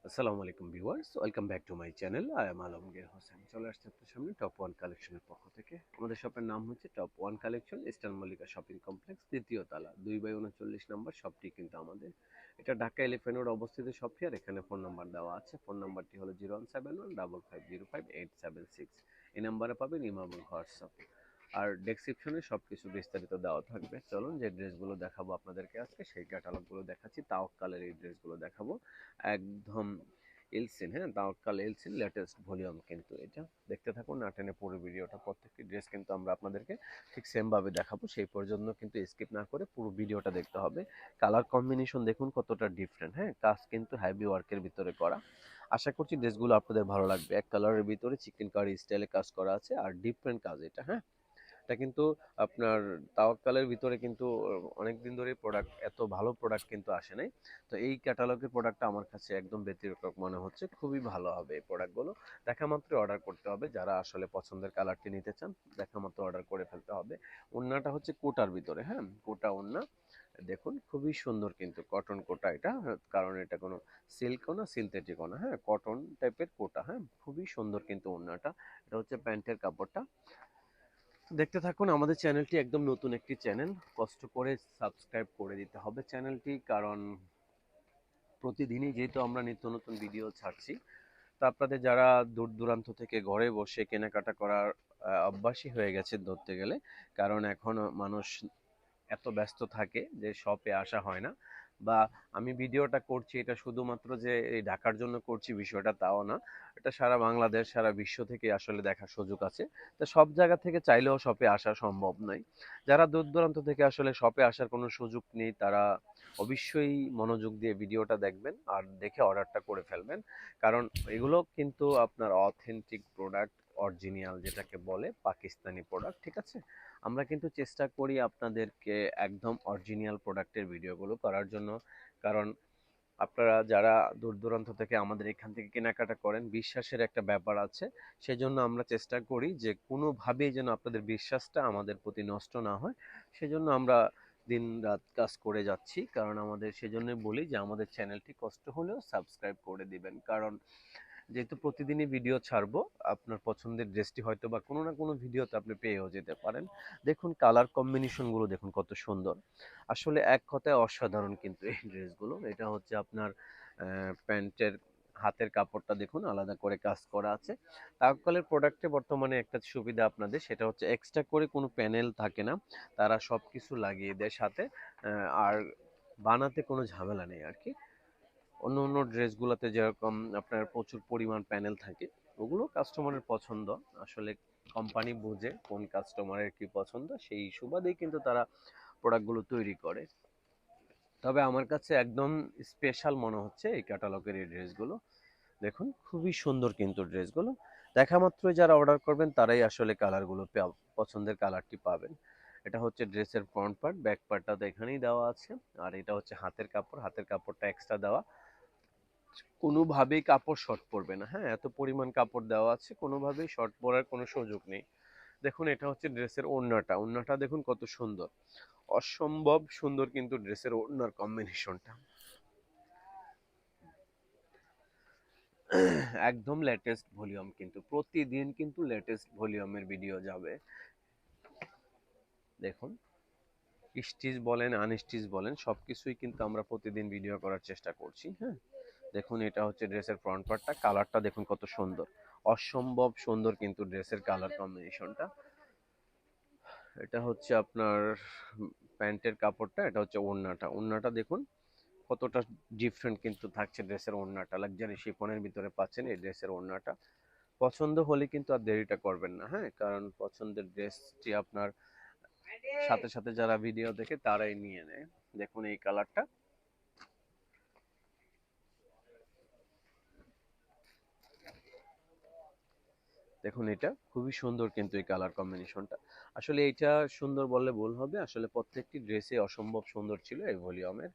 আসসালামু আলাইকুম viewers, welcome back to my channel. I am Alamgir Hossain. চলে আসছে আপনার সামনে টপ ওয়ান কালেকশনের পক্ষ থেকে। আমাদের শপের নাম হচ্ছে top one collection, eastern Mallika shopping complex, দ্বিতীয় তলা, 2/39 নম্বর শপটি কিন্তু আমাদের। এটা ঢাকা এলিফ্যান্ট রোড অবস্থিত শপটি। আর এখানে ফোন নাম্বার দেওয়া আছে। ফোন নাম্বারটি হলো 017155055876। এই নাম্বারে পাবেন ইমো এবং হোয়াটসঅ্যাপ। আর ডেসক্রিপশনে সবকিছু বিস্তারিত দেওয়া থাকবে। চলুন যে ড্রেসগুলো দেখাবো আপনাদেরকে আজকে সেই ক্যাটালগুলো দেখাচ্ছি। তাওয়াক্কালের এই ড্রেসগুলো দেখাবো একদম এলসিন, হ্যাঁ, তাওয়াক্কাল এলসিন লেটেস্ট ভলিউম কিন্তু এটা। দেখতে থাকুন, না টেনে পুরো ভিডিওটা। প্রত্যেকটি ড্রেস কিন্তু আমরা আপনাদেরকে ঠিক সেম ভাবে দেখাবো, সেই পর্যন্ত কিন্তু স্কিপ না করে পুরো ভিডিওটা দেখতে হবে। কালার কম্বিনেশন দেখুন কতটা ডিফারেন্ট, হ্যাঁ, কাজ কিন্তু হেভি ওয়ার্কের ভিতরে করা। আশা করছি ড্রেসগুলো আপনাদের ভালো লাগবে। এক কালারের ভিতরে চিকেন কারি স্টাইলে কাজ করা আছে আর ডিফারেন্ট কাজ এটা, হ্যাঁ। এটা কিন্তু আপনার তাওয়াক্কালের ভিতরে কিন্তু অনেকদিন ধরে প্রোডাক্ট, এত ভালো প্রোডাক্ট কিন্তু আসে নাই। তো এই ক্যাটালগের প্রোডাক্টটা আমার কাছে একদম ব্যতিক্রম মনে হচ্ছে। খুবই ভালো হবে এই প্রোডাক্টগুলো। দেখা মাত্র অর্ডার করতে হবে। যারা আসলে পছন্দের কালারটি নিতে চান দেখা মাত্র অর্ডার করে ফেলতে হবে। ওড়নাটা হচ্ছে কোটার ভিতরে, হ্যাঁ, কোটা ওড়না। দেখুন খুবই সুন্দর কিন্তু কটন কোটা এটা, কারণ এটা কোনো সিল্কও না সিনথেটিকও না, হ্যাঁ, কটন টাইপের কোটা, হ্যাঁ, খুবই সুন্দর কিন্তু ওড়নাটা। এটা হচ্ছে প্যান্টের কাপড়টা। দেখতে থাকুন। আমাদের চ্যানেলটি একদম নতুন একটি চ্যানেল, কষ্ট করে সাবস্ক্রাইব করে দিতে হবে চ্যানেলটি, কারণ প্রতিদিনই যেহেতু আমরা নিত্য নতুন ভিডিও ছাড়ছি, তা আপনাদের যারা দূর দূরান্ত থেকে ঘরে বসে কেনাকাটা করার অভ্যাসই হয়ে গেছে ধরতে গেলে, কারণ এখন মানুষ এত ব্যস্ত থাকে যে শপে আসা হয় না। বা আমি ভিডিওটা করছি এটা শুধুমাত্র যে এই ঢাকার জন্য করছি বিষয়টা তাও না। এটা সারা বাংলাদেশ, সারা বিশ্ব থেকে আসলে দেখার সুযোগ আছে। তো সব জায়গা থেকে চাইলেও শপে আসা সম্ভব নয়। যারা দূর দূরান্ত থেকে আসলে শপে আসার কোনো সুযোগ নেই, তারা অবশ্যই মনোযোগ দিয়ে ভিডিওটা দেখবেন আর দেখে অর্ডারটা করে ফেলবেন। কারণ এগুলো কিন্তু আপনার অথেন্টিক প্রোডাক্ট, অরিজিনাল যেটাকে বলে পাকিস্তানি প্রোডাক্ট, ঠিক আছে। আমরা কিন্তু চেষ্টা করি আপনাদেরকে একদম অরিজিনাল প্রোডাক্টের ভিডিওগুলো করার জন্য। কারণ আপনারা যারা দূর দূরান্ত থেকে আমাদের এখান থেকে কেনাকাটা করেন, বিশ্বাসের একটা ব্যাপার আছে। সেজন্য আমরা চেষ্টা করি যে কোনোভাবেই যেন আপনাদের বিশ্বাসটা আমাদের প্রতি নষ্ট না হয়। সেজন্য আমরা দিন রাত কাজ করে যাচ্ছি। কারণ আমাদের সেজন্যই বলি যে আমাদের চ্যানেলটি কষ্ট হলেও সাবস্ক্রাইব করে দিবেন। কারণ যেহেতু প্রতিদিনই ভিডিও ছাড়বো, আপনার পছন্দের ড্রেসটি হয়তো বা কোনো না কোনো ভিডিওতে আপনি পেয়েও যেতে পারেন। দেখুন কালার কম্বিনেশনগুলো দেখুন কত সুন্দর। আসলে এক কথায় অসাধারণ কিন্তু এই ড্রেসগুলো। এটা হচ্ছে আপনার প্যান্টের হাতের কাপড়টা দেখুন আলাদা করে কাজ করা আছে। তাওয়াক্কালের প্রোডাক্টে বর্তমানে একটা সুবিধা আপনাদের, সেটা হচ্ছে এক্সট্রা করে কোনো প্যানেল থাকে না। তারা সব কিছু লাগিয়ে দেয় সাথে। আর বানাতে কোনো ঝামেলা নেই আর কি। অন্য অন্য ড্রেসগুলোতে যেরকম আপনার প্রচুর পরিমাণ প্যানেল থাকে, ওগুলো কাস্টমারের পছন্দ। আসলে কোম্পানি বুঝে কোন কাস্টমারের কি পছন্দ, সেই সুবাদেই কিন্তু তারা প্রোডাক্টগুলো তৈরি করে। তবে আমার কাছে একদম স্পেশাল মনে হচ্ছে এই ক্যাটালগের এই ড্রেসগুলো। দেখুন খুবই সুন্দর কিন্তু ড্রেসগুলো। দেখা মাত্রই যারা অর্ডার করবেন তারাই আসলে কালারগুলো পছন্দের কালারটি পাবেন। এটা হচ্ছে ড্রেসের ফ্রন্ট পার্ট, ব্যাক পার্টটা তো এখানেই দেওয়া আছে। আর এটা হচ্ছে হাতের কাপড়, হাতের কাপড়টা এক্সট্রা দেওয়া। কোনোভাবেই কাপড় শর্ট পড়বে না, হ্যাঁ, এত পরিমাণ কাপড় দেওয়া আছে, কোনোভাবেই শর্ট পরার কোনো সুযোগ নেই। দেখুন এটা হচ্ছে ড্রেসের ওড়নাটা। ওড়নাটা দেখুন কত সুন্দর, অসম্ভব সুন্দর কিন্তু ড্রেসের ওড়নার কম্বিনেশনটা। একদম লেটেস্ট ভলিউম কিন্তু, প্রতিদিন কিন্তু লেটেস্ট ভলিউমের ভিডিও যাবে। দেখুন স্টিচ বলেন আনস্টিচ বলেন সবকিছুই কিন্তু আমরা প্রতিদিন ভিডিও করার চেষ্টা করছি, হ্যাঁ। দেখুন এটা হচ্ছে ড্রেসের ফ্রন্ট পার্টটা, কালারটা দেখুন কত সুন্দর, অসম্ভব সুন্দর কিন্তু ড্রেসের কালার কম্বিনেশনটা। এটা হচ্ছে আপনার প্যান্টের কাপড়টা, এটা হচ্ছে ওড়নাটা। ওড়নাটা দেখুন কতটা ডিফারেন্ট কিন্তু থাকছে ড্রেসের ওড়নাটা। লাক্সারি শিফনের ভিতরে পাচ্ছেন এই ড্রেসের ওড়নাটা। পছন্দ হলে কিন্তু আর দেরিটা করবেন না, হ্যাঁ, কারণ পছন্দের ড্রেসটি আপনার সাথে সাথে যারা ভিডিও দেখে তারাই নিয়ে নেয়। দেখুন এই কালারটা, দেখুন এটা খুবই সুন্দর কিন্তু এই কালার কম্বিনেশনটা। আসলে এটা সুন্দর বললে ভুল হবে, আসলে প্রত্যেকটি ড্রেসে অসম্ভব সুন্দর ছিল এই ভলিউমের।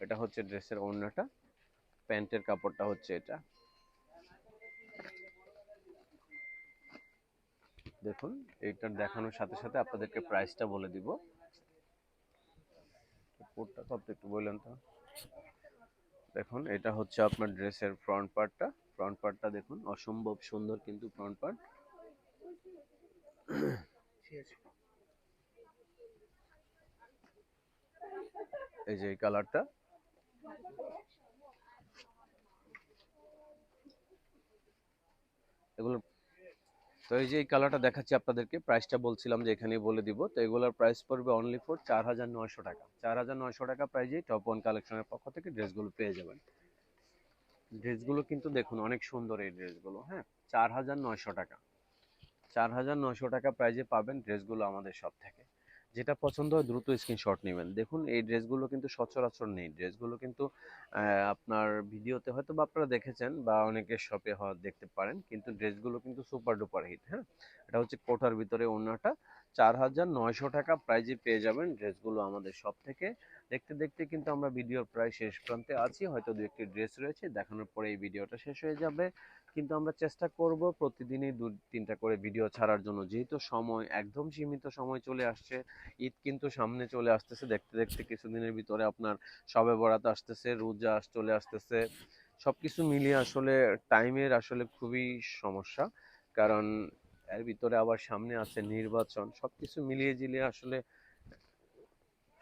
এটা হচ্ছে ড্রেসের ওড়নাটা, প্যান্টের কাপড়টা হচ্ছে এটা। দেখুন এইটার দেখানোর সাথে সাথে আপনাদেরকে প্রাইসটা বলে দিব। কোডটা কত একটু বললেন তো? দেখুন এটা হচ্ছে আপনার ড্রেসের ফ্রন্ট পার্টটা দেখুন অসম্ভব সুন্দর কিন্তু ফ্রন্ট পার্ট। এই যে এই কালারটা, এগুলো তো এই যে এই কালারটা দেখাচ্ছি আপনাদেরকে, প্রাইসটা বলছিলাম যে এখানেই বলে দিব। তো এগুলোর প্রাইস পড়বে অনলি ফর 4,900 টাকা। 4,900 টাকা প্রাইজেই টপ ওয়ান কালেকশনের পক্ষ থেকে ড্রেসগুলো পেয়ে যাবেন। ড্রেসগুলো কিন্তু দেখুন অনেক সুন্দর এই ড্রেসগুলো, হ্যাঁ। 4,900 টাকা, 4,900 টাকা প্রাইজে পাবেন ড্রেসগুলো আমাদের শপ থেকে। যেটা পছন্দ হয় দ্রুত স্ক্রিনশট নেবেন। দেখুন এই ড্রেসগুলো কিন্তু সচরাচর নেই, ড্রেসগুলো কিন্তু আপনার ভিডিওতে হয়তো বা আপনারা দেখেছেন বা অনেকের শপে দেখতে পারেন, কিন্তু ড্রেসগুলো কিন্তু সুপার ডুপার হিট, হ্যাঁ। এটা হচ্ছে কোটার ভিতরে ওড়নাটা। 4,900 টাকা প্রাইজে পেয়ে যাবেন ড্রেসগুলো আমাদের শপ থেকে। দেখতে দেখতে কিন্তু আমরা ভিডিওর প্রায় শেষ প্রান্তে আছি, হয়তো দু একটি ড্রেস রয়েছে, দেখানোর পরে এই ভিডিওটা শেষ হয়ে যাবে। কিন্তু আমরা চেষ্টা করব প্রতিদিনই 2-3টা করে ভিডিও ছাড়ার জন্য, যেহেতু সময় একদম সীমিত সময় চলে আসছে। ঈদ কিন্তু সামনে চলে আসতেছে, দেখতে দেখতে কিছুদিনের ভিতরে আপনার শবে বরাত আসতেছে, রোজা চলে আসতেছে। সবকিছু মিলিয়ে আসলে টাইমের আসলে খুবই সমস্যা, কারণ এর ভিতরে আবার সামনে আছে নির্বাচন। সবকিছু মিলিয়ে জিলিয়ে আসলে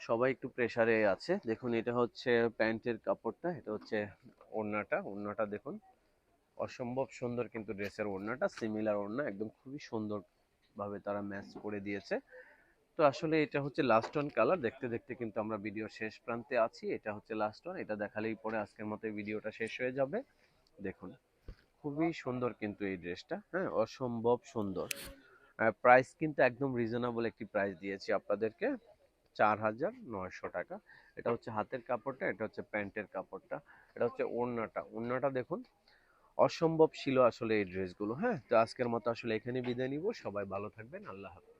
সবাই একটু প্রেসারে আছে। দেখুন এটা হচ্ছে প্যান্টের কাপড়টা, এটা হচ্ছে ওড়নাটা দেখুন অসম্ভব সুন্দর কিন্তু ড্রেসের ওড়নাটা, সিমিলার ওড়না একদম খুবই সুন্দর ভাবে তারা ম্যাচ করে দিয়েছে। তো আসলে এটা হচ্ছে লাস্ট অন কালার। দেখতে দেখতে কিন্তু আমরা ভিডিওর শেষ প্রান্তে আছি, এটা হচ্ছে লাস্ট অন। এটা দেখালেই পরে আজকের মতো ভিডিওটা শেষ হয়ে যাবে। দেখুন খুবই সুন্দর কিন্তু এই ড্রেসটা, হ্যাঁ, অসম্ভব সুন্দর। প্রাইস কিন্তু একদম রিজনেবল একটি প্রাইস দিয়েছি আপনাদেরকে, 4,900 টাকা। এটা হচ্ছে হাতের কাপড়টা, এটা হচ্ছে প্যান্টের কাপড়টা, এটা হচ্ছে ওড়নাটা দেখুন অসম্ভব ছিল আসলে এই ড্রেসগুলো, হ্যাঁ। তো আজকের মতো আসলে এখানে বিদায় নিব। সবাই ভালো থাকবেন, আল্লাহ হাফেজ।